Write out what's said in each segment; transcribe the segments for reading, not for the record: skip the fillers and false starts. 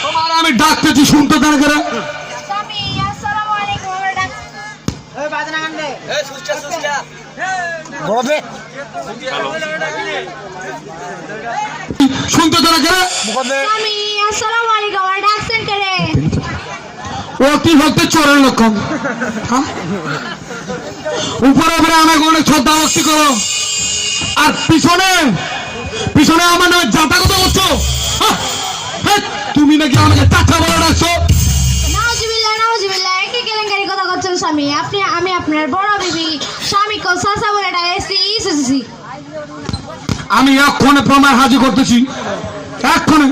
তোমার আমি ডাকতেছি, শুনতে কেন করে? শুনতে তো না করে? ও কি ভক্ত চোরের লক্ষণ। উপরে উপরে আমাকে অনেক শ্রদ্ধা ভক্তি করো, আর পিছনে পিছনে আমার নামে যাতা কথা করছো। তুমি নাকি আমাকে চাচা বলে ডাকছো? আমি আপনার বড় বিবি স্বামীকে চাচা বলে ডাকছি। আমি এক্ষণে প্রমাণ হাজির করতেছি, এক্ষণে।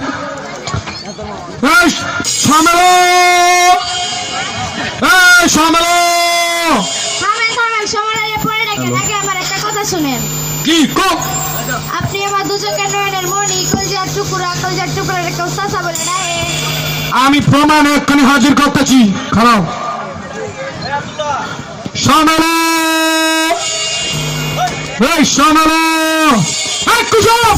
আমার একটা কথা শুনেন। কি কম? আপনি আমার দুচোখের নয়নের মণি, কলজার টুকরা কেউ চাচা বলে ডাকে। আমি প্রমাণ এক্ষণে হাজির করতেছি, খারাপ। শ্যামেলা, এই শ্যামেলা, কুসুম,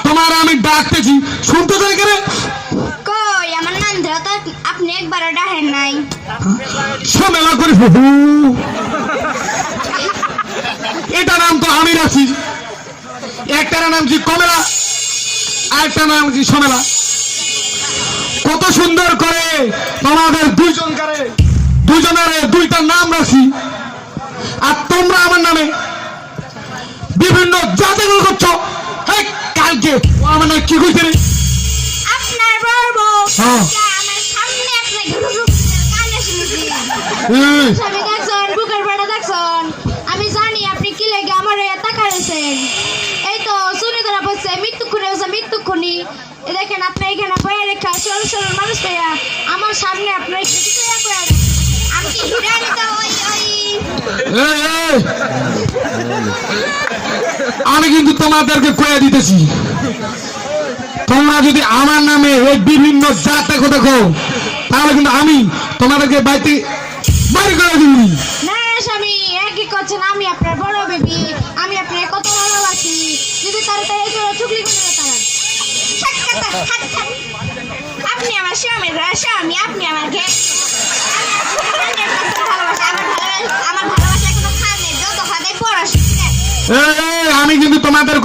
তোমার আমি ডাকতেছি, শুনতে চাই কেন? কই আমার নান্দরা তো আপনি একবারও ডাকেন নাই। শ্যামেলা করে এটা নাম তো আমি রাখছি। একটার নাম কি কমলা, আরেকটা নাম কি শ্যামেলা। কত সুন্দর করে তোমাদের দুজনের দুইটা নাম রাখছি, আর তোমরা আমার নামে বিভিন্ন জাতি করছো। কালকে আমার নামে কি কইছে? আপনার বড় বউ আমার সামনে আপনাকে কানে শুনছি। আমি দেখছেন বুকের বাড়া দেখছেন। আমি জানি আপনি কি লাগে আমার টাকা রেছেন। এই তো শুনে ধরা বলছে মৃত্যুক্ষণী। দেখেন আপনি এখানে বয়ে রেখা সরু সরু মানুষ পেয়া আমার সামনে আপনার আমি কি হিরানি তো আমি কিন্তু তোমাদেরকে কয়ে দিতেছি, তোমরা যদি আমার নামে এই বিভিন্ন জাতে কথা কও, তাহলে কিন্তু আমি তোমাদেরকে বাইরে করে দিবি। না স্বামী, একই করছেন। আমি আপনার বড় বেবি, আমি আপনার কত ভালোবাসি। যদি তাড়াতাড়ি চুগলি করে তারা আপনি আমার স্বামীর স্বামী, আপনি আমার ভালোবাসা কোনো খাদ নেই, যত খাদাই পড়াশোনা। আমি কিন্তু তোমাদের